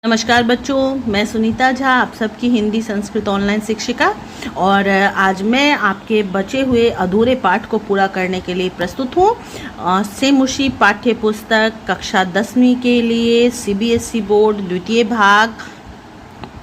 नमस्कार बच्चों, मैं सुनीता झा, आप सबकी हिंदी संस्कृत ऑनलाइन शिक्षिका। और आज मैं आपके बचे हुए अधूरे पाठ को पूरा करने के लिए प्रस्तुत हूँ। सेम उसी पाठ्य पुस्तक कक्षा 10वीं के लिए सीबीएसई बोर्ड द्वितीय भाग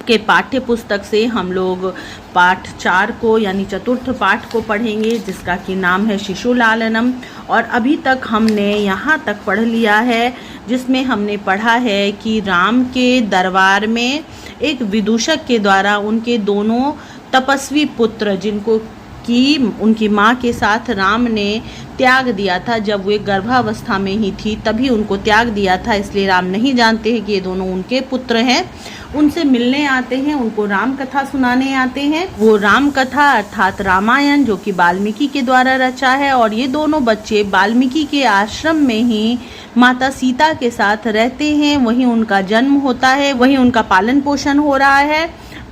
के पाठ्य पुस्तक से हम लोग पाठ 4 को यानी चतुर्थ पाठ को पढ़ेंगे, जिसका कि नाम है शिशु लालनम। और अभी तक हमने यहाँ तक पढ़ लिया है, जिसमें हमने पढ़ा है कि राम के दरबार में एक विदूषक के द्वारा उनके दोनों तपस्वी पुत्र, जिनको कि उनकी माँ के साथ राम ने त्याग दिया था, जब वे गर्भावस्था में ही थी तभी उनको त्याग दिया था, इसलिए राम नहीं जानते हैं कि ये दोनों उनके पुत्र हैं। उनसे मिलने आते हैं, उनको राम कथा सुनाने आते हैं। वो राम कथा अर्थात रामायण, जो कि वाल्मीकि के द्वारा रचा है। और ये दोनों बच्चे वाल्मीकि के आश्रम में ही माता सीता के साथ रहते हैं, वहीं उनका जन्म होता है, वहीं उनका पालन पोषण हो रहा है।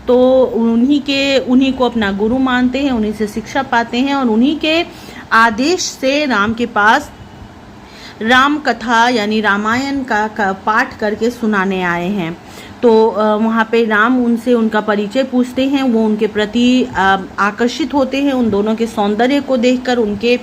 तो उन्हीं को अपना गुरु मानते हैं, उन्हीं से शिक्षा पाते हैं और उन्हीं के आदेश से राम के पास राम कथा यानी रामायण का पाठ करके सुनाने आए हैं। तो वहाँ पे राम उनसे उनका परिचय पूछते हैं, वो उनके प्रति आकर्षित होते हैं। उन दोनों के सौंदर्य को देखकर, उनके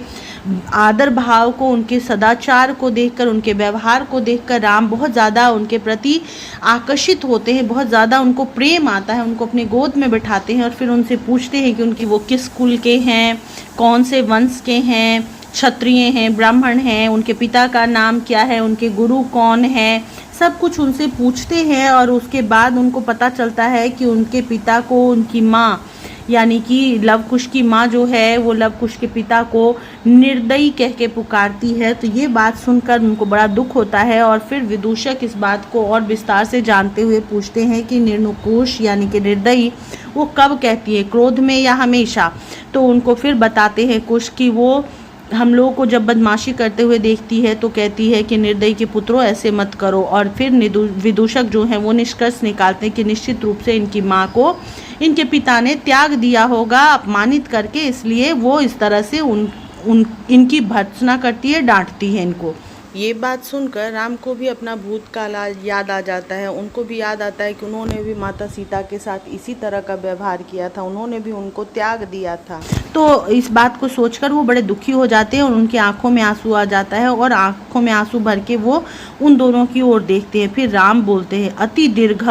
आदर भाव को, उनके सदाचार को देखकर, उनके व्यवहार को देखकर राम बहुत ज़्यादा उनके प्रति आकर्षित होते हैं, बहुत ज़्यादा उनको प्रेम आता है। उनको अपने गोद में बिठाते हैं और फिर उनसे पूछते हैं कि उनकी वो किस कुल के हैं, कौन से वंश के हैं, क्षत्रिय हैं, ब्राह्मण हैं, उनके पिता का नाम क्या है, उनके गुरु कौन है, सब कुछ उनसे पूछते हैं। और उसके बाद उनको पता चलता है कि उनके पिता को उनकी माँ यानी कि लव कुश की माँ जो है, वो लव कुश के पिता को निर्दयी कह के पुकारती है। तो ये बात सुनकर उनको बड़ा दुख होता है और फिर विदूषक इस बात को और विस्तार से जानते हुए पूछते हैं कि निर्नुकुश यानी कि निर्दयी वो कब कहती है, क्रोध में या हमेशा। तो उनको फिर बताते हैं कुश कि वो हम लोगों को जब बदमाशी करते हुए देखती है तो कहती है कि निर्दयी के पुत्रों ऐसे मत करो। और फिर विदूषक जो हैं वो निष्कर्ष निकालते हैं कि निश्चित रूप से इनकी माँ को इनके पिता ने त्याग दिया होगा अपमानित करके, इसलिए वो इस तरह से इनकी भर्त्सना करती है, डांटती है इनको। ये बात सुनकर राम को भी अपना भूतकाल याद आ जाता है। उनको भी याद आता है कि उन्होंने भी माता सीता के साथ इसी तरह का व्यवहार किया था, उन्होंने भी उनको त्याग दिया था। तो इस बात को सोचकर वो बड़े दुखी हो जाते हैं और उनकी आंखों में आंसू आ जाता है और आंखों में आंसू भर के वो उन दोनों की ओर देखते हैं। फिर राम बोलते हैं, अति दीर्घ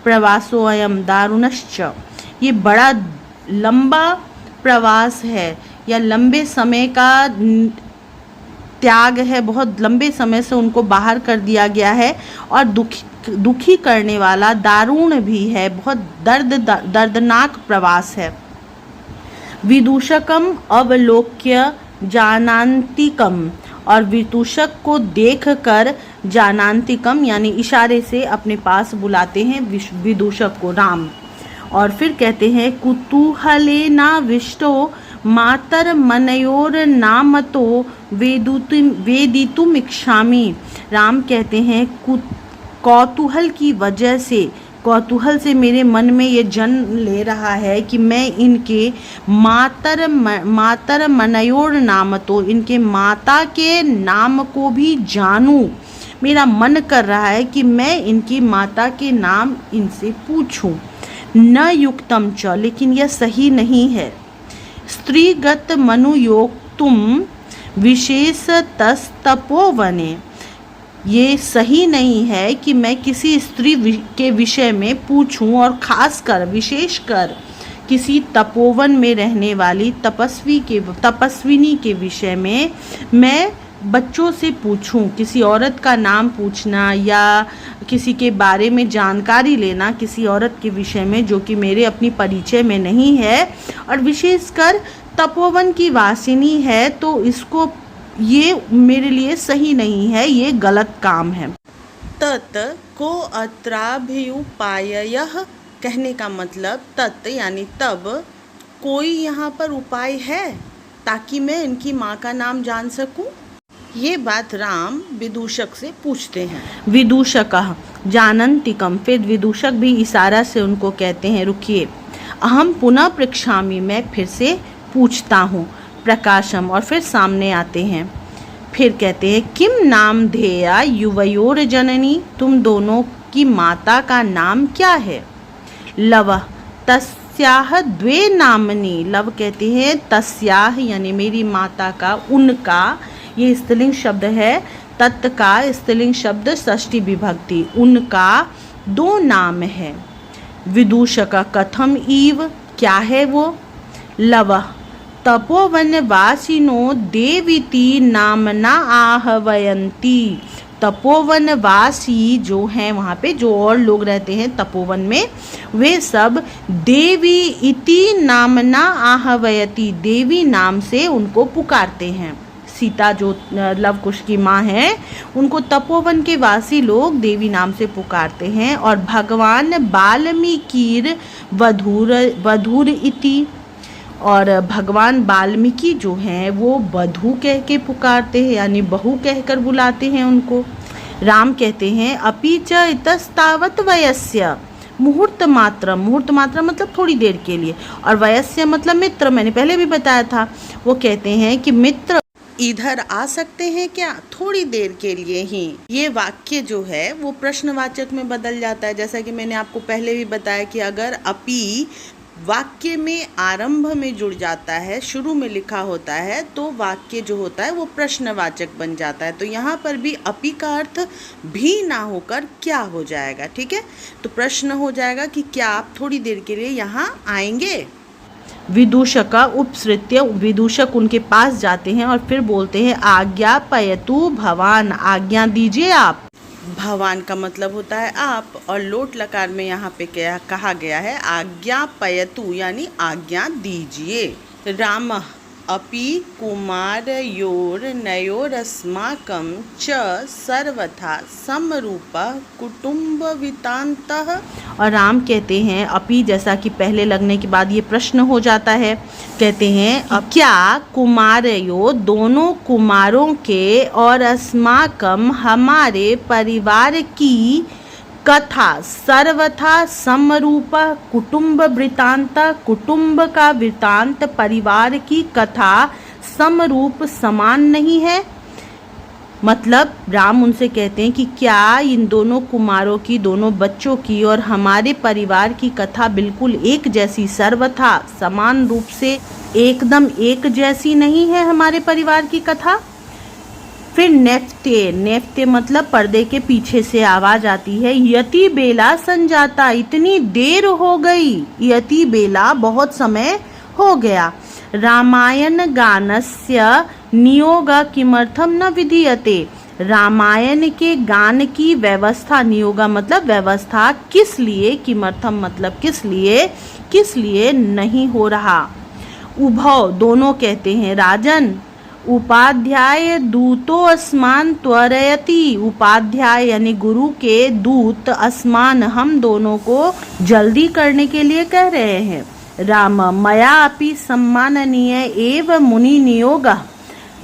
प्रवासो अयम दारुणश्च। ये बड़ा लंबा प्रवास है या लंबे समय का त्याग है, बहुत लंबे समय से उनको बाहर कर दिया गया है और दुखी करने वाला, दारुण भी है, बहुत दर्दनाक प्रवास है। विदूषकम अवलोक्य जानान्तिकम, और विदूषक को देखकर जानान्तिकम यानी इशारे से अपने पास बुलाते हैं विदूषक को राम। और फिर कहते हैं कुतूहलेनाविष्टो मातर मनयोर नामतो वेदितुम इच्छामि। राम कहते हैं कौतूहल की वजह से, कौतूहल से मेरे मन में ये जन्म ले रहा है कि मैं इनके मातर मनयोर नामतो, इनके माता के नाम को भी जानूं। मेरा मन कर रहा है कि मैं इनकी माता के नाम इनसे पूछूं। न युक्तम च, लेकिन यह सही नहीं है। स्त्रीगत मनुयोग तुम विशेषतस्तपोवने, ये सही नहीं है कि मैं किसी स्त्री के विषय में पूछूं और खासकर विशेषकर किसी तपोवन में रहने वाली तपस्विनी के विषय में मैं बच्चों से पूछूं। किसी औरत का नाम पूछना या किसी के बारे में जानकारी लेना किसी औरत के विषय में जो कि मेरे अपनी परिचय में नहीं है और विशेषकर तपोवन की वासिनी है, तो इसको ये मेरे लिए सही नहीं है, ये गलत काम है। तत् को अत्राभ्युपायः कहने का मतलब तत् यानी तब, कोई यहाँ पर उपाय है ताकि मैं इनकी माँ का नाम जान सकूं। ये बात राम विदूषक से पूछते हैं। विदूषकः जानन्तिकम, फिर विदूषक भी इशारा से उनको कहते हैं रुकिए। अहम पुनः पृच्छामि, मैं फिर से पूछता हूँ। प्रकाशम, और फिर सामने आते हैं। फिर कहते हैं किम नाम धेया युवयोर जननी, तुम दोनों आपकी माता का नाम क्या है? लव तस्याह द्वे नामनी, लव कहते हैं तस्याह यानी मेरी माता का, उनका ये स्त्रीलिंग शब्द है, तत् का स्त्रीलिंग शब्द षष्ठी विभक्ति, उनका 2 नाम है। विदूषक कथम इव, क्या है वो? लव तपोवनवासिनो देवीति नामना आहवयन्ति, तपोवनवासी जो हैं वहाँ पे जो और लोग रहते हैं तपोवन में, वे सब देवी इति नामना आहवयति, देवी नाम से उनको पुकारते हैं। सीता जो लव कुश की माँ है उनको तपोवन के वासी लोग देवी नाम से पुकारते हैं। और भगवान वाल्मीकिर वधूर इति, और भगवान वाल्मीकि जो हैं वो वधू कह के पुकारते हैं यानी बहू कहकर बुलाते हैं उनको। राम कहते हैं अपि च इतस्तावत वयस्य, मुहूर्त मात्र, मुहूर्त मात्र मतलब थोड़ी देर के लिए, और वयस्य मतलब मित्र, मैंने पहले भी बताया था। वो कहते हैं कि मित्र इधर आ सकते हैं क्या, थोड़ी देर के लिए ही। ये वाक्य जो है वो प्रश्नवाचक में बदल जाता है, जैसा कि मैंने आपको पहले भी बताया कि अगर अपि वाक्य में आरंभ में जुड़ जाता है, शुरू में लिखा होता है, तो वाक्य जो होता है वो प्रश्नवाचक बन जाता है। तो यहाँ पर भी अपि का अर्थ भी ना होकर क्या हो जाएगा, ठीक है? तो प्रश्न हो जाएगा कि क्या आप थोड़ी देर के लिए यहाँ आएंगे? विदूषक उपसृत्य, विदूषक उनके पास जाते हैं और फिर बोलते हैं आज्ञा पयतु भवान, आज्ञा दीजिए आप। भवान का मतलब होता है आप, और लोट लकार में यहाँ पे क्या कहा गया है, आज्ञा पयतु यानी आज्ञा दीजिए। राम अपि कुमारयोर नयोरस्माकं च सर्वथा समरूपः कुटुम्बवितान्तः, और राम कहते हैं अपि जैसा कि पहले लगने के बाद ये प्रश्न हो जाता है, कहते हैं क्या कुमारयो दोनों कुमारों के और अस्माकम हमारे परिवार की कथा सर्वथा समरूप कुटुंब वृतांत, कुटुंब का वृतांत परिवार की कथा समरूप समान नहीं है। मतलब राम उनसे कहते हैं कि क्या इन दोनों कुमारों की, दोनों बच्चों की और हमारे परिवार की कथा बिल्कुल एक जैसी, सर्वथा समान रूप से एकदम एक जैसी नहीं है हमारे परिवार की कथा। फिर नेफ्ते, नेफ्ते मतलब पर्दे के पीछे से आवाज आती है, यति बेला संजाता, इतनी देर हो गई, यति बेला बहुत समय हो गया। रामायण गानस्य नियोग किमर्थम न विधीयते, रामायण के गान की व्यवस्था, नियोगा मतलब व्यवस्था, किस लिए, किमर्थम मतलब किस लिए नहीं हो रहा। उभव दोनों कहते हैं राजन, उपाध्याय दूतो अस्मान त्वरयति, उपाध्याय यानी गुरु के दूत अस्मान हम दोनों को जल्दी करने के लिए कह रहे हैं। राम मया अपि सम्माननीय एव मुनि नियोगा,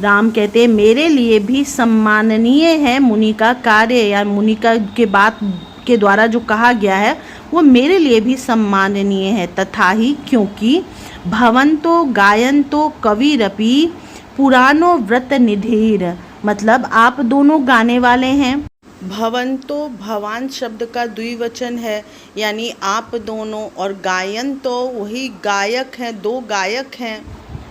राम कहते हैं मेरे लिए भी सम्माननीय है मुनि का कार्य, या मुनि का के बात के द्वारा जो कहा गया है वो मेरे लिए भी सम्माननीय है। तथा ही क्योंकि भवंतो गायंतो कविरपि पुरानो व्रत निधिर, मतलब आप दोनों गाने वाले हैं। भवन तो भवान शब्द का द्विवचन है यानी आप दोनों, और गायन तो वही गायक हैं, 2 गायक हैं।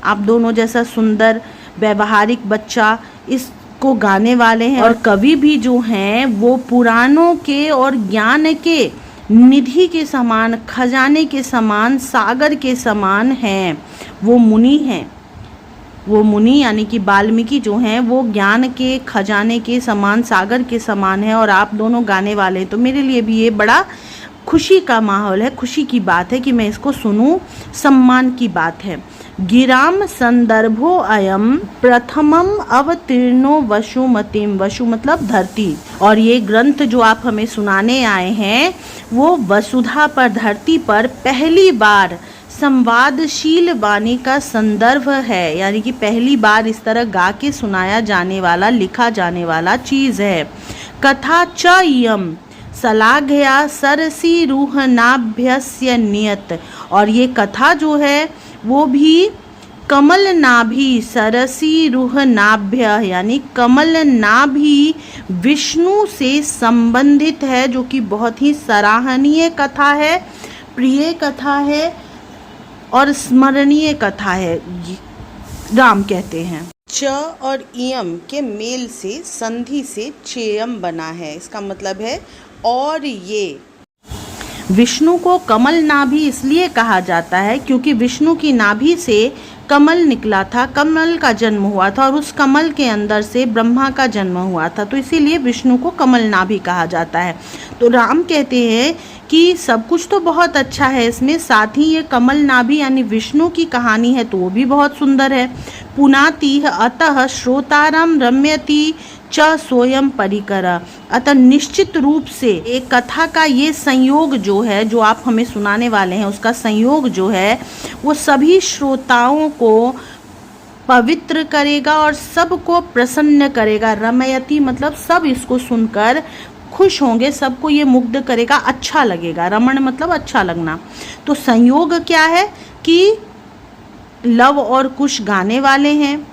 आप दोनों जैसा सुंदर व्यवहारिक बच्चा इसको गाने वाले हैं। और कवि भी जो हैं वो पुराणों के और ज्ञान के निधि के समान, खजाने के समान, सागर के समान हैं। वो मुनि हैं, वो मुनि यानी कि वाल्मीकि जो हैं वो ज्ञान के खजाने के समान, सागर के समान है, और आप दोनों गाने वाले हैं। तो मेरे लिए भी ये बड़ा खुशी का माहौल है, खुशी की बात है कि मैं इसको सुनूं, सम्मान की बात है। गिराम संदर्भो अयम प्रथमम अवतीर्णो वसुमतिम, वसु मतलब धरती, और ये ग्रंथ जो आप हमें सुनाने आए हैं वो वसुधा पर, धरती पर पहली बार संवादशील वाणी का संदर्भ है, यानी कि पहली बार इस तरह गा के सुनाया जाने वाला, लिखा जाने वाला चीज है। कथा च यम सलाघया सरसी रूहनाभ्यस्य नियत, और ये कथा जो है वो भी कमल नाभि सरसी रुह नाभ्य, यानी कमल नाभि विष्णु से संबंधित है, जो कि बहुत ही सराहनीय कथा है, प्रिय कथा है और स्मरणीय कथा है, राम कहते हैं। च और इयम के मेल से संधि से चेयम बना है, इसका मतलब है और ये। विष्णु को कमल नाभि इसलिए कहा जाता है क्योंकि विष्णु की नाभि से कमल निकला था, कमल का जन्म हुआ था और उस कमल के अंदर से ब्रह्मा का जन्म हुआ था, तो इसीलिए विष्णु को कमल नाभि कहा जाता है। तो राम कहते हैं कि सब कुछ तो बहुत अच्छा है इसमें, साथ ही ये कमल नाभि यानी विष्णु की कहानी है तो वो भी बहुत सुंदर है। पुनाति अतः श्रोतारम रम्यति च सोयम परिकर, अतः निश्चित रूप से एक कथा का ये संयोग जो है, जो आप हमें सुनाने वाले हैं, उसका संयोग जो है वो सभी श्रोताओं को पवित्र करेगा और सबको प्रसन्न करेगा। रमयति मतलब सब इसको सुनकर खुश होंगे, सबको ये मुग्ध करेगा, अच्छा लगेगा। रमण मतलब अच्छा लगना। तो संयोग क्या है कि लव और कुश गाने वाले हैं,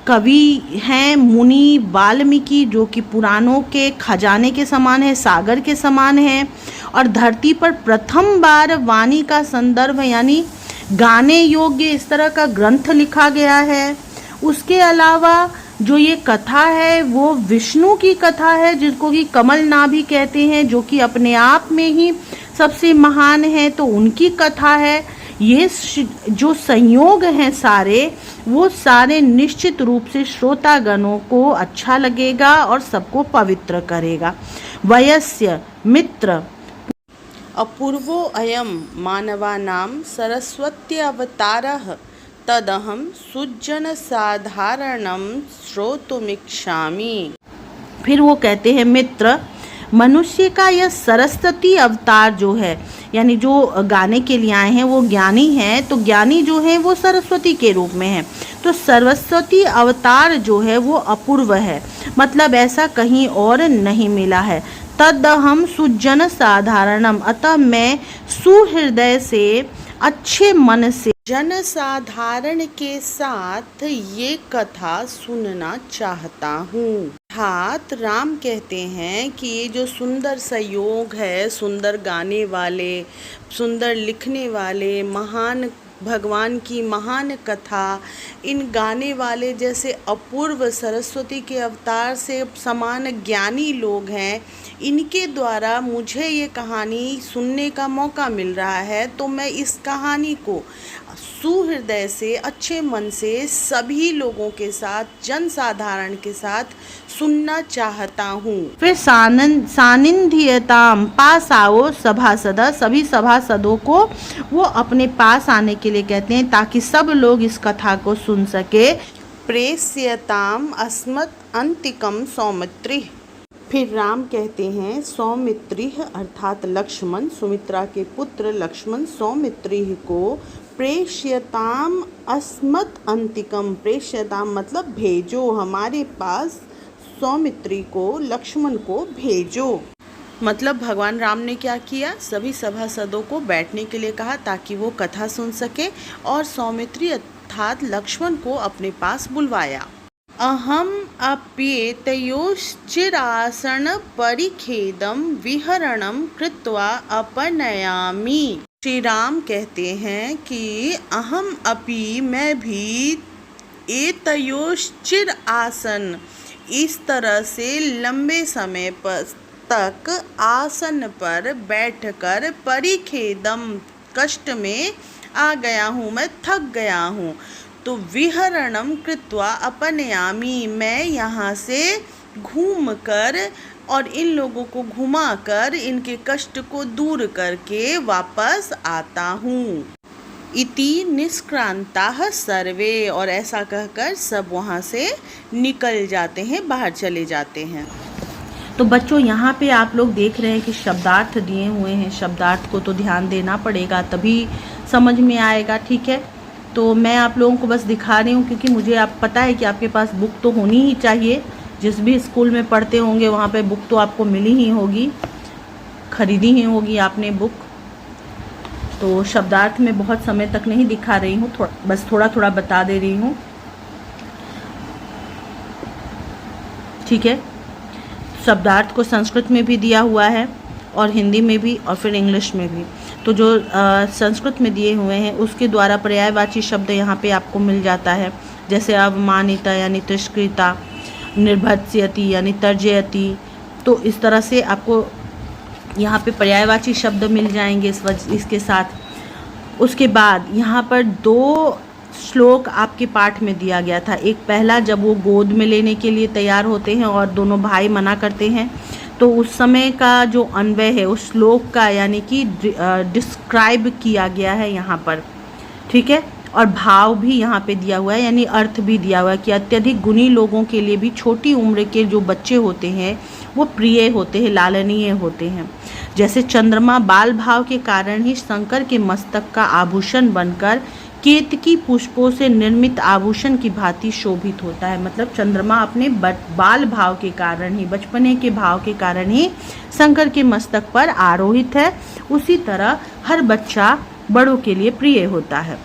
कवि हैं मुनि वाल्मीकि जो कि पुराणों के खजाने के समान है, सागर के समान है, और धरती पर प्रथम बार वाणी का संदर्भ यानी गाने योग्य इस तरह का ग्रंथ लिखा गया है। उसके अलावा जो ये कथा है वो विष्णु की कथा है, जिसको कि कमल नाभि कहते हैं, जो कि अपने आप में ही सबसे महान है, तो उनकी कथा है। ये जो संयोग हैं सारे, वो सारे निश्चित रूप से श्रोतागणों को अच्छा लगेगा और सबको पवित्र करेगा। वयस्य मित्र अपूर्वो अयम मानवानां सरस्वत्यवतारः तदहं सुजन साधारणं श्रोतुमिच्छामि। फिर वो कहते हैं मित्र, मनुष्य का यह सरस्वती अवतार जो है, यानी जो गाने के लिए आए हैं वो ज्ञानी हैं, तो ज्ञानी जो है वो सरस्वती के रूप में है, तो सरस्वती अवतार जो है वो अपूर्व है, मतलब ऐसा कहीं और नहीं मिला है। तदहम सुजन साधारणम, अतः मैं सुहृदय से अच्छे मन से जनसाधारण के साथ ये कथा सुनना चाहता हूँ। अर्थात राम कहते हैं कि ये जो सुंदर संयोग है, सुंदर गाने वाले, सुंदर लिखने वाले, महान भगवान की महान कथा, इन गाने वाले जैसे अपूर्व सरस्वती के अवतार से समान ज्ञानी लोग हैं, इनके द्वारा मुझे ये कहानी सुनने का मौका मिल रहा है, तो मैं इस कहानी को सुहृदय से, अच्छे मन से सभी लोगों के साथ, जनसाधारण के साथ सुनना चाहता हूँ। फिर सानिध्यताम, पास आओ सभासद, सभी सभासदों को वो अपने पास आने के लिए कहते हैं ताकि सब लोग इस कथा को सुन सके। प्रेष्यताम अस्मत् अंतिकम सौमित्री, फिर राम कहते हैं सौमित्री अर्थात लक्ष्मण, सुमित्रा के पुत्र लक्ष्मण सौमित्री को प्रेष्यताम अस्मत् अंतिकम, प्रेष्यताम मतलब भेजो, हमारे पास सौमित्री को, लक्ष्मण को भेजो। मतलब भगवान राम ने क्या किया, सभी सभासदों को बैठने के लिए कहा ताकि वो कथा सुन सके, और सौमित्री अर्थात लक्ष्मण को अपने पास बुलवाया। अहम अप्येतयोश्चिरासन परिखेदम विहरणम कृत्वा अपनयामि। श्री राम कहते हैं कि अहम अपि, मैं भी, एतयोश्चिर आसन, इस तरह से लंबे समय तक आसन पर बैठकर, परिखेदम कष्ट में आ गया हूँ, मैं थक गया हूँ, तो विहरणम कृत्वा अपनयामि, मैं यहाँ से घूमकर और इन लोगों को घुमाकर इनके कष्ट को दूर करके वापस आता हूँ। इति निष्क्रांताः सर्वे, और ऐसा कहकर सब वहाँ से निकल जाते हैं, बाहर चले जाते हैं। तो बच्चों यहाँ पे आप लोग देख रहे हैं कि शब्दार्थ दिए हुए हैं, शब्दार्थ को तो ध्यान देना पड़ेगा तभी समझ में आएगा, ठीक है। तो मैं आप लोगों को बस दिखा रही हूँ क्योंकि मुझे आप पता है कि आपके पास बुक तो होनी ही चाहिए, जिस भी स्कूल में पढ़ते होंगे वहाँ पे बुक तो आपको मिली ही होगी, खरीदी ही होगी आपने बुक। तो शब्दार्थ में बहुत समय तक नहीं दिखा रही हूँ, बस थोड़ा थोड़ा बता दे रही हूँ, ठीक है। शब्दार्थ को संस्कृत में भी दिया हुआ है और हिंदी में भी और फिर इंग्लिश में भी। तो जो संस्कृत में दिए हुए हैं उसके द्वारा पर्यायवाची शब्द यहाँ पे आपको मिल जाता है, जैसे अवमानिता यानी तिरस्कृता, निर्भत्स्यति यानी तर्जयति। तो इस तरह से आपको यहाँ पे पर्यायवाची शब्द मिल जाएंगे इसके साथ। उसके बाद यहाँ पर 2 श्लोक आपके पाठ में दिया गया था। एक पहला, जब वो गोद में लेने के लिए तैयार होते हैं और दोनों भाई मना करते हैं, तो उस समय का जो अन्वय है उस श्लोक का, यानी कि डिस्क्राइब किया गया है यहाँ पर, ठीक है। और भाव भी यहाँ पे दिया हुआ है, यानी अर्थ भी दिया हुआ है कि अत्यधिक गुणी लोगों के लिए भी छोटी उम्र के जो बच्चे होते हैं वो प्रिय होते हैं, लालनीय होते हैं। जैसे चंद्रमा बाल भाव के कारण ही शंकर के मस्तक का आभूषण बनकर केतकी पुष्पों से निर्मित आभूषण की भांति शोभित होता है। मतलब चंद्रमा अपने बाल भाव के कारण ही, बचपने के भाव के कारण ही शंकर के मस्तक पर आरोहित है। उसी तरह हर बच्चा बड़ों के लिए प्रिय होता है।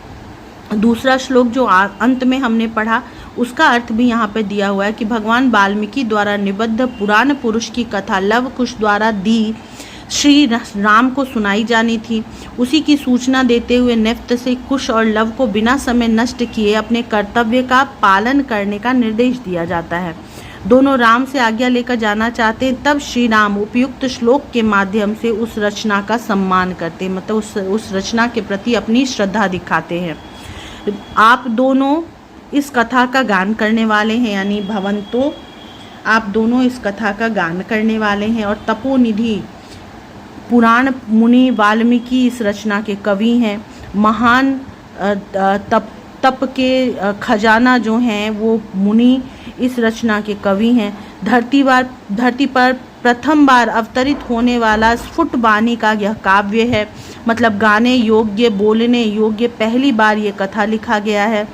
दूसरा श्लोक जो अंत में हमने पढ़ा, उसका अर्थ भी यहाँ पे दिया हुआ है कि भगवान वाल्मीकि द्वारा निबद्ध पुराण पुरुष की कथा लव कुश द्वारा दी श्री राम को सुनाई जानी थी। उसी की सूचना देते हुए नेफ्त से कुश और लव को बिना समय नष्ट किए अपने कर्तव्य का पालन करने का निर्देश दिया जाता है। दोनों राम से आज्ञा लेकर जाना चाहते हैं, तब श्री राम उपयुक्त श्लोक के माध्यम से उस रचना का सम्मान करते हैं, मतलब उस रचना के प्रति अपनी श्रद्धा दिखाते हैं। आप दोनों इस कथा का गान करने वाले हैं, यानी भवंतो, आप दोनों इस कथा का गान करने वाले हैं। और तपोनिधि पुराण मुनि वाल्मीकि इस रचना के कवि हैं। महान तप के खजाना जो हैं वो मुनि इस रचना के कवि हैं। धरती पर प्रथम बार अवतरित होने वाला स्फुट वाणी का यह काव्य है, मतलब गाने योग्य, बोलने योग्य पहली बार ये कथा लिखा गया है।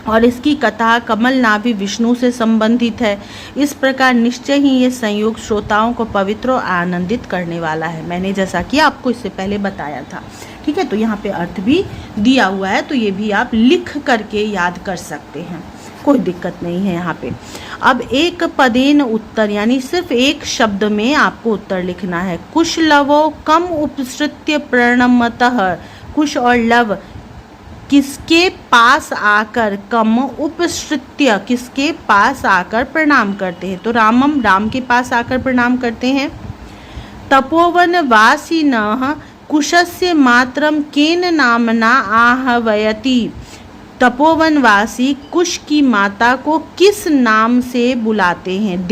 और इसकी कथा कमल नाभि विष्णु से संबंधित है। इस प्रकार निश्चय ही ये संयोग श्रोताओं को पवित्र और आनंदित करने वाला है। मैंने जैसा कि आपको इससे पहले बताया था, ठीक है। तो यहाँ पे अर्थ भी दिया हुआ है, तो ये भी आप लिख करके याद कर सकते हैं, कोई दिक्कत नहीं है यहाँ पे। अब एक पदेन उत्तर, यानी सिर्फ एक शब्द में आपको उत्तर लिखना है। कुश लवो कम उपसृत्य प्रणमतः, कुश और लव किसके पास आकर, कम उपसृत्य किसके पास आकर प्रणाम करते हैं, तो राम के पास आकर प्रणाम करते हैं। तपोवन वासिनः कुशस्य मात्रम केन नामना आहवयति, तपोवनवासी कुश की माता को किस नाम से बुलाते हैं।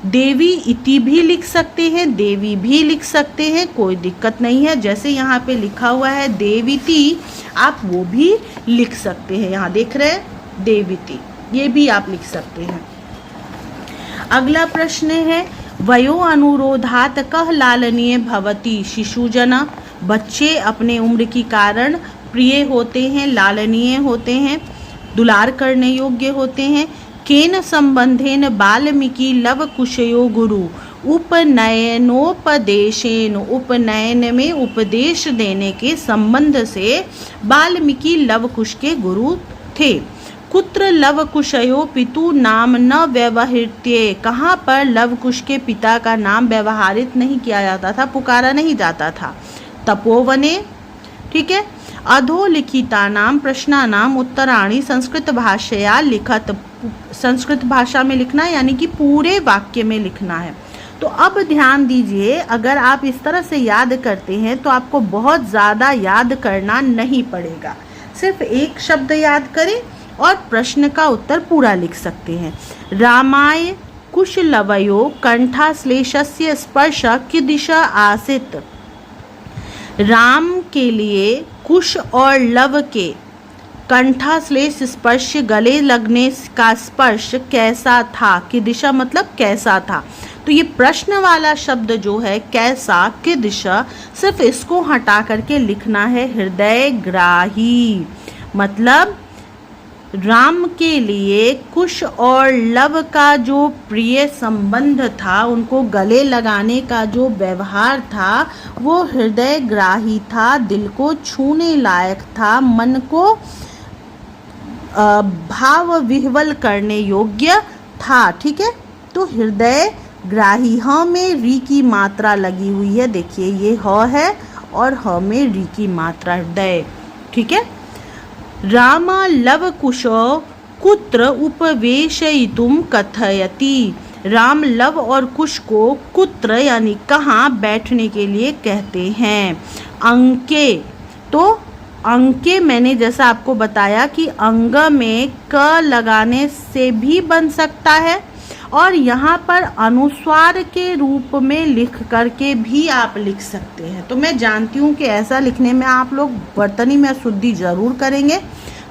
देवी इति भी लिख सकते हैं, देवी भी लिख सकते हैं, कोई दिक्कत नहीं है। जैसे यहाँ पे लिखा हुआ है देवीति, आप वो भी लिख सकते हैं। यहाँ देख रहे हैं देवीति, ये भी आप लिख सकते हैं। अगला प्रश्न है, वयो अनुरोधात कह लालनीय भवति शिशुजन, बच्चे अपने उम्र के कारण प्रिय होते हैं, लालनीय होते हैं, दुलार करने योग्य होते हैं। केन संबंधेन वाल्मीकि लव कुशयो गुरु, उपनयनोपदेशेन, उपनयन में उपदेश देने के संबंध से वाल्मीकि लव कुश के गुरु थे। कुत्र लव कुशयो पितु नाम न व्यवहृत्ये, कहाँ पर लव कुश के पिता का नाम व्यवहारित नहीं किया जाता था, पुकारा नहीं जाता था। तपोवने, ठीक है। अधोलिखिता नाम प्रश्नानाम उत्तराणि संस्कृत भाषया लिखत, संस्कृत भाषा में लिखना है, यानी कि पूरे वाक्य में लिखना है। तो अब ध्यान दीजिए, अगर आप इस तरह से याद करते हैं तो आपको बहुत ज़्यादा याद करना नहीं पड़ेगा, सिर्फ एक शब्द याद करें और प्रश्न का उत्तर पूरा लिख सकते हैं। रामाय कुशलवयो कंठाश्लेषस्य स्पर्श कीदृश आसीत्, राम के लिए कुश और लव के कंठाश्लेष स्पर्श, गले लगने का स्पर्श कैसा था, की दिशा मतलब कैसा था। तो ये प्रश्न वाला शब्द जो है कैसा, की दिशा, सिर्फ इसको हटा करके लिखना है हृदय ग्राही, मतलब राम के लिए कुश और लव का जो प्रिय संबंध था, उनको गले लगाने का जो व्यवहार था, वो हृदय ग्राही था, दिल को छूने लायक था, मन को भाव विह्वल करने योग्य था। ठीक है, तो हृदय ग्राही, ह में री की मात्रा लगी हुई है, देखिए ये ह है और ह में री की मात्रा, हृदय। ठीक है, राम लव कुशो कुत्र उपवेशयितुम कथयति। राम लव और कुश को कुत्र यानी कहाँ बैठने के लिए कहते हैं। अंके, तो अंके मैंने जैसा आपको बताया कि अंग में क लगाने से भी बन सकता है और यहाँ पर अनुस्वार के रूप में लिख करके भी आप लिख सकते हैं। तो मैं जानती हूँ कि ऐसा लिखने में आप लोग वर्तनी में शुद्धि जरूर करेंगे,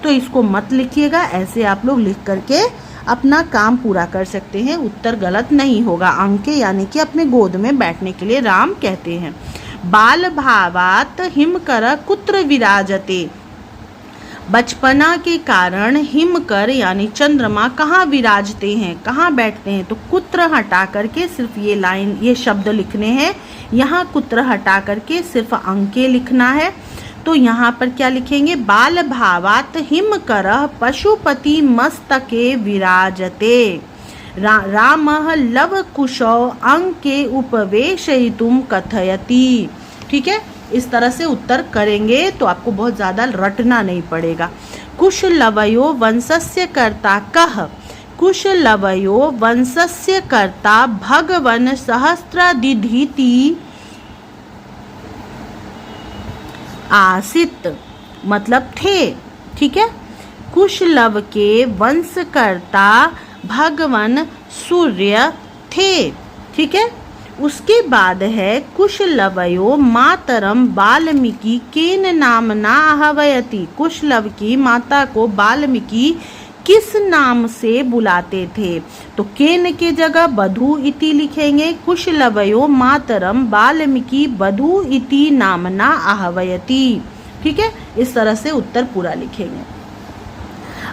तो इसको मत लिखिएगा, ऐसे आप लोग लिख करके अपना काम पूरा कर सकते हैं, उत्तर गलत नहीं होगा। अंके यानी कि अपने गोद में बैठने के लिए राम कहते हैं। बाल भावात हिमकर कुत्र विराजते। बचपना के कारण हिमकर यानी चंद्रमा कहाँ विराजते हैं, कहाँ बैठते हैं, तो कुत्र हटा करके सिर्फ ये लाइन, ये शब्द लिखने हैं। यहाँ कुत्र हटा करके सिर्फ अंके लिखना है। तो यहाँ पर क्या लिखेंगे, बाल भावात हिमकर पशुपति मस्तके विराजते। रामः लव कुशौ अंके उपवेशयितुम कथयति। ठीक है, इस तरह से उत्तर करेंगे तो आपको बहुत ज़्यादा रटना नहीं पड़ेगा। कुशलवयो वंशस्य कर्ता कः। कुशलवयो वंशस्य कर्ता भगवन सहस्त्रदिधीति आसित, मतलब थे। ठीक है, कुशलव के वंशकर्ता भगवान सूर्य थे। ठीक है, उसके बाद है कुशलवयो मातरम वाल्मीकि केन नामना आहवयति। कुशलव की माता को वाल्मीकि किस नाम से बुलाते थे, तो केन के जगह बधू इति लिखेंगे। कुशलवयो मातरम वाल्मीकि बधू इति नामना आहवयति। ठीक है, इस तरह से उत्तर पूरा लिखेंगे।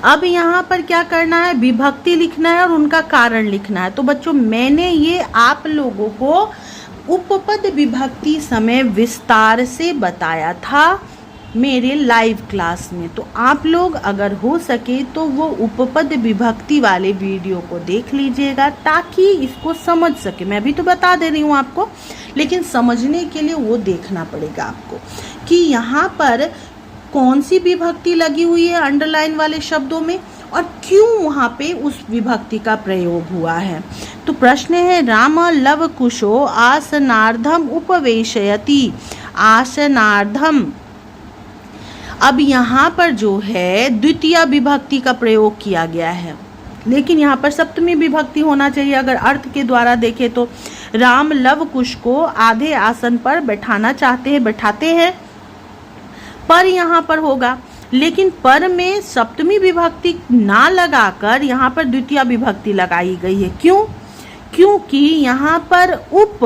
अब यहाँ पर क्या करना है, विभक्ति लिखना है और उनका कारण लिखना है। तो बच्चों मैंने ये आप लोगों को उपपद विभक्ति समय विस्तार से बताया था मेरे लाइव क्लास में, तो आप लोग अगर हो सके तो वो उपपद विभक्ति वाले वीडियो को देख लीजिएगा ताकि इसको समझ सके। मैं भी तो बता दे रही हूँ आपको, लेकिन समझने के लिए वो देखना पड़ेगा आपको कि यहाँ पर कौन सी विभक्ति लगी हुई है अंडरलाइन वाले शब्दों में और क्यों वहाँ पे उस विभक्ति का प्रयोग हुआ है। तो प्रश्न है, राम लव कुशो आसनार्धम उपवेशयति। आसनार्धम, अब यहाँ पर जो है द्वितीय विभक्ति का प्रयोग किया गया है, लेकिन यहाँ पर सप्तमी विभक्ति होना चाहिए। अगर अर्थ के द्वारा देखें तो राम लव कुश को आधे आसन पर बैठाना चाहते हैं, बैठाते हैं, पर यहाँ पर होगा, लेकिन पर में सप्तमी विभक्ति ना लगाकर यहाँ पर द्वितीय विभक्ति लगाई गई है। क्यों? क्योंकि यहाँ पर उप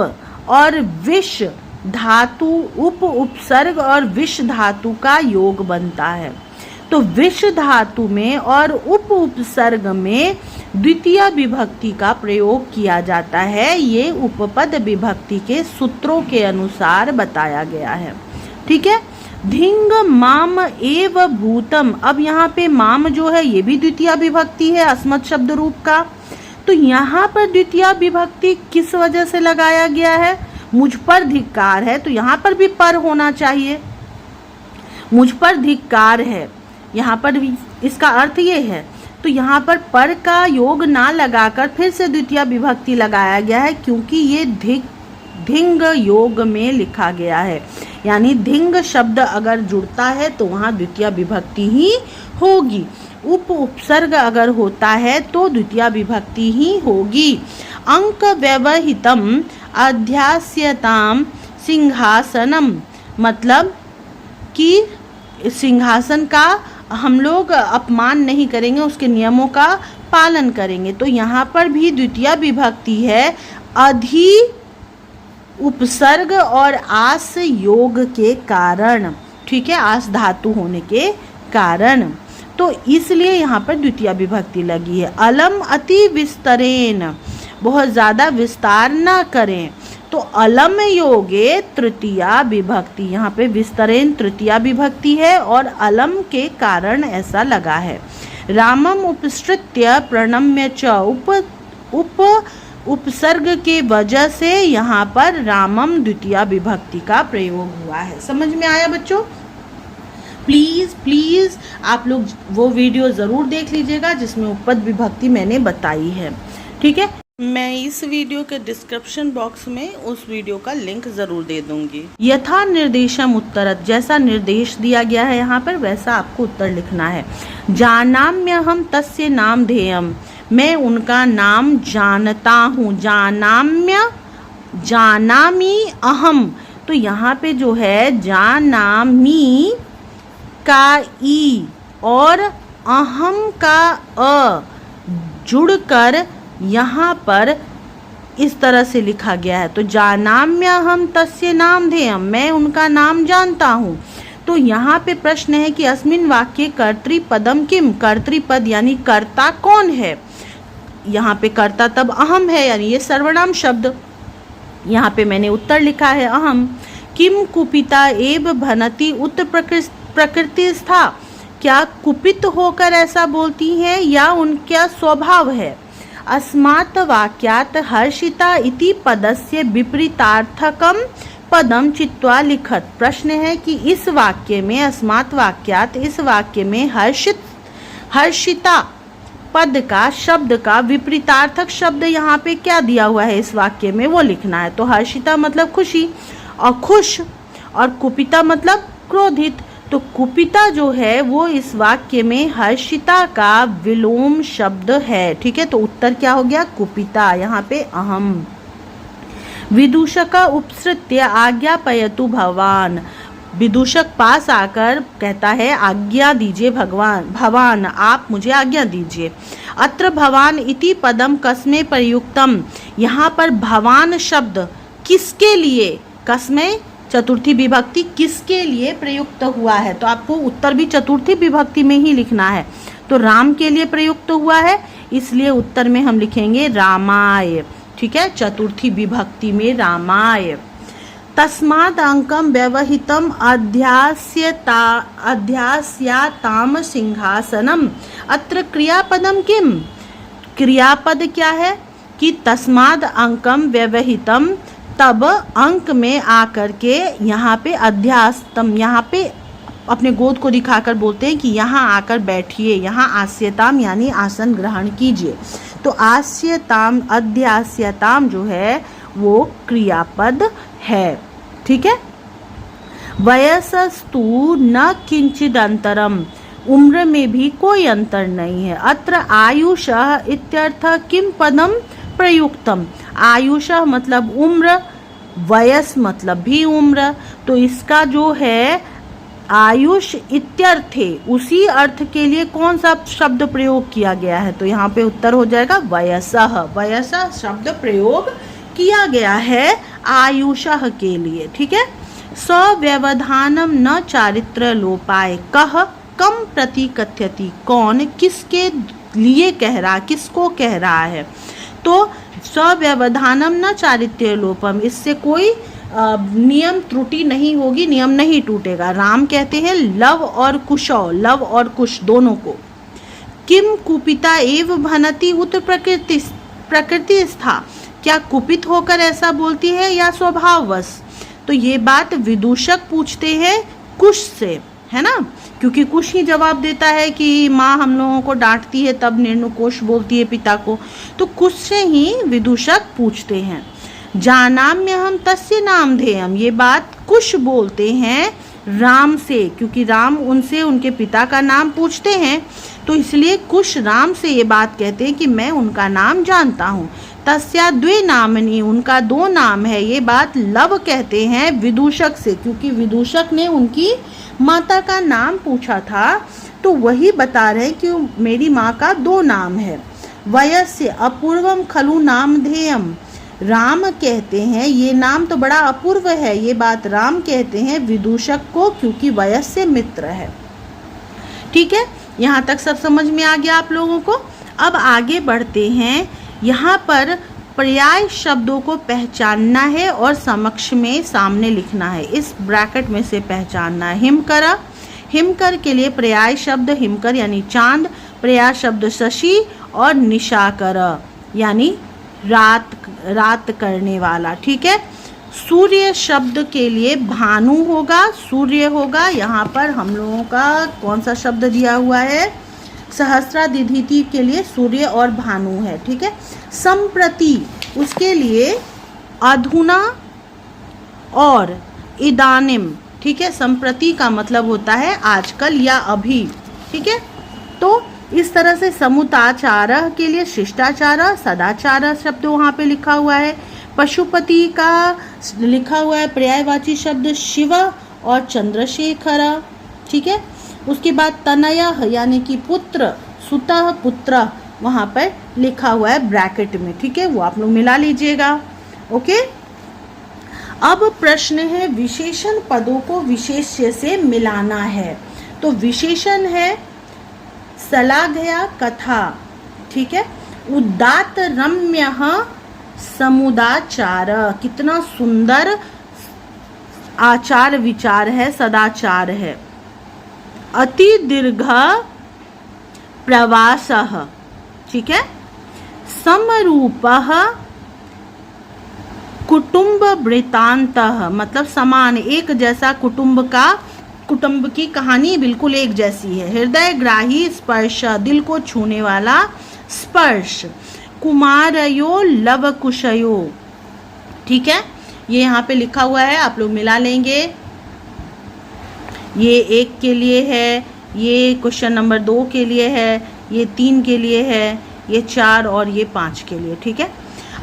और विष धातु, उप उपसर्ग और विष धातु का योग बनता है। तो विष धातु में और उप उपसर्ग में द्वितीय विभक्ति का प्रयोग किया जाता है। ये उपपद विभक्ति के सूत्रों के अनुसार बताया गया है। ठीक है, धिंग माम एव भूतम। अब यहाँ पे माम जो है ये भी द्वितीय विभक्ति है अस्मत् शब्द रूप का। तो यहाँ पर द्वितीय विभक्ति किस वजह से लगाया गया है, मुझ पर धिक्कार है, तो यहाँ पर भी पर होना चाहिए। मुझ पर धिक्कार है, यहाँ पर भी इसका अर्थ ये है। तो यहाँ पर का योग ना लगाकर फिर से द्वितीय विभक्ति लगाया गया है, क्योंकि ये धिंग योग में लिखा गया है। यानी धिंग शब्द अगर जुड़ता है तो वहाँ द्वितीय विभक्ति ही होगी। उप उपसर्ग अगर होता है तो द्वितीय विभक्ति ही होगी। अंक व्यवहितम अध्यास्यताम सिंहासनम, मतलब कि सिंहासन का हम लोग अपमान नहीं करेंगे, उसके नियमों का पालन करेंगे। तो यहाँ पर भी द्वितीय विभक्ति है अधि उपसर्ग और आस योग के कारण। ठीक है, आस धातु होने के कारण। तो इसलिए यहाँ पर द्वितीय विभक्ति लगी है। अलम अति विस्तरेण, बहुत ज़्यादा विस्तार ना करें, तो अलम योगे तृतीया विभक्ति, यहाँ पे विस्तरेण तृतीया विभक्ति है और अलम के कारण ऐसा लगा है। रामम उपसृत्य प्रणम्य च उपसर्ग के वजह से यहाँ पर रामम द्वितीया विभक्ति का प्रयोग हुआ है। समझ में आया बच्चों? प्लीज़ आप लोग वो वीडियो ज़रूर देख लीजिएगा जिसमें उपपद विभक्ति मैंने बताई है। ठीक है, मैं इस वीडियो के डिस्क्रिप्शन बॉक्स में उस वीडियो का लिंक ज़रूर दे दूंगी। यथा निर्देशम उत्तरत, जैसा निर्देश दिया गया है यहाँ पर वैसा आपको उत्तर लिखना है। जानाम्यहम तस्य नामधेयम, मैं उनका नाम जानता हूँ। जानामी अहम, तो यहाँ पे जो है जानामी का ई और अहम का अ जुड़कर यहाँ पर इस तरह से लिखा गया है। तो जानाम्यहम तस्य नामधेयम, मैं उनका नाम जानता हूँ। तो यहाँ पे प्रश्न है कि अस्मिन् वाक्ये कर्तृपदम किम, कर्तृपद यानी कर्ता कौन है? यहाँ पे कर्ता तब अहम है, यानी ये सर्वनाम शब्द। यहाँ पे मैंने उत्तर लिखा है अहम। किम कुपिता एव भनति उत प्रकृति स्था, क्या कुपित होकर ऐसा बोलती हैं या उनका स्वभाव है? अस्मात् वाक्यात् हर्षिता इति पदस्य विपरीतार्थकम पदम चित्वा लिखत। प्रश्न है कि इस वाक्य में, अस्मात् वाक्यात्, इस वाक्य में हर्षिता पद का, शब्द का विपरीतार्थक शब्द यहाँ पे क्या दिया हुआ है इस वाक्य में, वो लिखना है। तो हर्षिता मतलब खुशी और खुश, और कुपिता मतलब क्रोधित। तो कुपिता जो है वो इस वाक्य में हर्षिता का विलोम शब्द है। ठीक है, तो उत्तर क्या हो गया? कुपिता। यहाँ पे अहम। विदूषक उपसृत्य आज्ञापयतु भवान, विदूषक पास आकर कहता है आज्ञा दीजिए भवान, आप मुझे आज्ञा दीजिए। अत्र भवान इति पदम कस्मे प्रयुक्तम, यहाँ पर भवान शब्द किसके लिए, कस्मे चतुर्थी विभक्ति किसके लिए प्रयुक्त हुआ है? तो आपको उत्तर भी चतुर्थी विभक्ति में ही लिखना है। तो राम के लिए प्रयुक्त हुआ है, इसलिए उत्तर में हम लिखेंगे रामाय। ठीक है, चतुर्थी विभक्ति में रामाय। तस्माद् अंकम व्यवहितम अध्यास्याताम सिंहासनम, अत्र क्रियापदम किम, क्रियापद क्या है कि तस्माद् अंकम व्यवहितम, तब अंक में आकर के यहाँ पे अध्यास्तम, यहाँ पे अपने गोद को दिखाकर बोलते हैं कि यहाँ आकर बैठिए, यहाँ आस्यताम यानी आसन ग्रहण कीजिए। तो आस्यताम, अध्यास्यताम जो है वो क्रियापद है। ठीक है। वयसस्तु न किंचिद अंतरम, उम्र में भी कोई अंतर नहीं है। अत्र आयुषः इत्यर्थ किम पदम प्रयुक्तम, आयुषः मतलब उम्र, वयस मतलब भी उम्र, तो इसका जो है आयुष इत्यर्थे, उसी अर्थ के लिए कौन सा शब्द प्रयोग किया गया है? तो यहाँ पे उत्तर हो जाएगा वयसः, वयसः शब्द प्रयोग किया गया है आयुषः के लिए। ठीक है। सव्यवधानम न चारित्र लोपाय, कह कम प्रति कथ्यति, कौन किसके लिए कह रहा, किसको कह रहा है? तो सव्यवधानम न चारित्र्य लोपम, इससे कोई नियम त्रुटि नहीं होगी, नियम नहीं टूटेगा। राम कहते हैं लव और कुशौ, लव और कुश दोनों को। किम कुपिता एव भनति उत प्रकृति स्था, क्या कुपित होकर ऐसा बोलती है या स्वभाववश? तो ये बात विदूषक पूछते हैं कुश से, है ना, क्योंकि कुश ही जवाब देता है कि माँ हम लोगों को डांटती है तब निर्णुकोश बोलती है पिता को, तो कुश से ही विदूषक पूछते हैं। जानाम्यहम तस्य नामधेयम, ये बात कुश बोलते हैं राम से, क्योंकि राम उनसे उनके पिता का नाम पूछते हैं, तो इसलिए कुश राम से ये बात कहते हैं कि मैं उनका नाम जानता हूँ। तस्या द्वे नामनी, उनका दो नाम है, ये बात लव कहते हैं विदूषक से, क्योंकि विदूषक ने उनकी माता का नाम पूछा था, तो वही बता रहे कि मेरी माँ का दो नाम है। वयस्य अपूर्वम खलु नामधेयम, राम कहते हैं ये नाम तो बड़ा अपूर्व है, ये बात राम कहते हैं विदूषक को, क्योंकि वयस्य मित्र है। ठीक है। यहाँ तक सब समझ में आ गया आप लोगों को। अब आगे बढ़ते हैं। यहाँ पर पर्याय शब्दों को पहचानना है और समक्ष में सामने लिखना है, इस ब्रैकेट में से पहचानना है। हिमकर, हिमकर के लिए पर्याय शब्द हिमकर यानी चांद, पर्याय शब्द शशि और निशाकर यानी रात करने वाला। ठीक है। सूर्य शब्द के लिए भानु होगा, सूर्य होगा। यहाँ पर हम लोगों का कौन सा शब्द दिया हुआ है, सहस्रादिधि के लिए सूर्य और भानु है। ठीक है। संप्रति उसके लिए अधुना और इदानिम। ठीक है। संप्रति का मतलब होता है आजकल या अभी। ठीक है। तो इस तरह से समुदाचार के लिए शिष्टाचार, सदाचार शब्द वहाँ पे लिखा हुआ है। पशुपति का लिखा हुआ है पर्यायवाची शब्द शिव और चंद्रशेखर। ठीक है। उसके बाद तनयः यानी कि पुत्र, सुतः पुत्र वहाँ पर लिखा हुआ है ब्रैकेट में। ठीक है। वो आप लोग मिला लीजिएगा। ओके। अब प्रश्न है विशेषण पदों को विशेष्य से मिलाना है। तो विशेषण है सलाघया कथा। ठीक है। उदात्त रम्य समुदाचार, कितना सुंदर आचार विचार है, सदाचार है। अति दीर्घ प्रवासः। ठीक है। समरूपः कुटुंब वृत्तान्तः, मतलब समान, एक जैसा कुटुंब की कहानी बिल्कुल एक जैसी है। हृदय ग्राही स्पर्श, दिल को छूने वाला स्पर्श। कुमारयो लवकुशयो। ठीक है। ये यहाँ पे लिखा हुआ है, आप लोग मिला लेंगे। ये 1 के लिए है, ये क्वेश्चन नंबर 2 के लिए है, ये 3 के लिए है, ये 4 और ये 5 के लिए। ठीक है।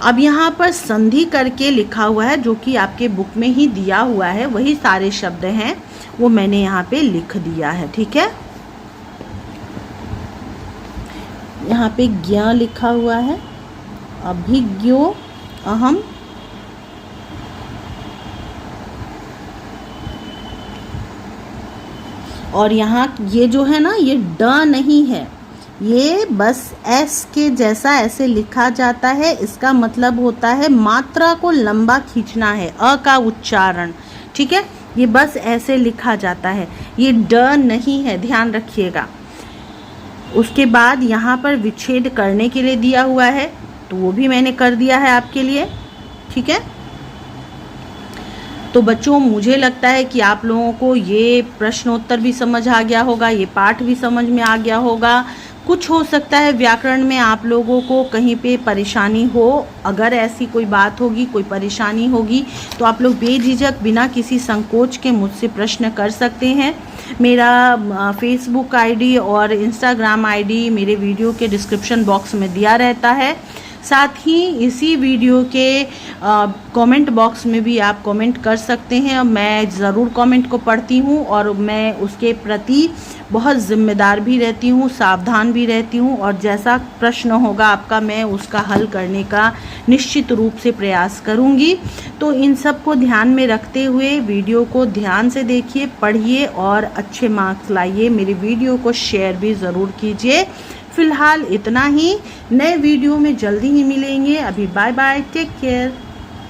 अब यहाँ पर संधि करके लिखा हुआ है जो कि आपके बुक में ही दिया हुआ है, वही सारे शब्द हैं, वो मैंने यहाँ पे लिख दिया है। ठीक है। यहाँ पे ज्ञ लिखा हुआ है, अभिज्ञो अहम, और यहाँ ये जो है ना, ये ड नहीं है, ये बस एस के जैसा ऐसे लिखा जाता है। इसका मतलब होता है मात्रा को लंबा खींचना है, अ का उच्चारण। ठीक है। ये बस ऐसे लिखा जाता है, ये ड नहीं है, ध्यान रखिएगा। उसके बाद यहाँ पर विच्छेद करने के लिए दिया हुआ है, तो वो भी मैंने कर दिया है आपके लिए। ठीक है। तो बच्चों, मुझे लगता है कि आप लोगों को ये प्रश्नोत्तर भी समझ आ गया होगा, ये पाठ भी समझ में आ गया होगा। कुछ हो सकता है व्याकरण में आप लोगों को कहीं पे परेशानी हो, अगर ऐसी कोई बात होगी, कोई परेशानी होगी, तो आप लोग बेझिझक बिना किसी संकोच के मुझसे प्रश्न कर सकते हैं। मेरा फेसबुक आईडी और इंस्टाग्राम आईडी मेरे वीडियो के डिस्क्रिप्शन बॉक्स में दिया रहता है। साथ ही इसी वीडियो के कमेंट बॉक्स में भी आप कमेंट कर सकते हैं। मैं ज़रूर कमेंट को पढ़ती हूँ और मैं उसके प्रति बहुत ज़िम्मेदार भी रहती हूँ, सावधान भी रहती हूँ, और जैसा प्रश्न होगा आपका मैं उसका हल करने का निश्चित रूप से प्रयास करूँगी। तो इन सब को ध्यान में रखते हुए वीडियो को ध्यान से देखिए, पढ़िए और अच्छे मार्क्स लाइए। मेरी वीडियो को शेयर भी ज़रूर कीजिए। फिलहाल इतना ही, नए वीडियो में जल्दी ही मिलेंगे। अभी बाय बाय, टेक केयर।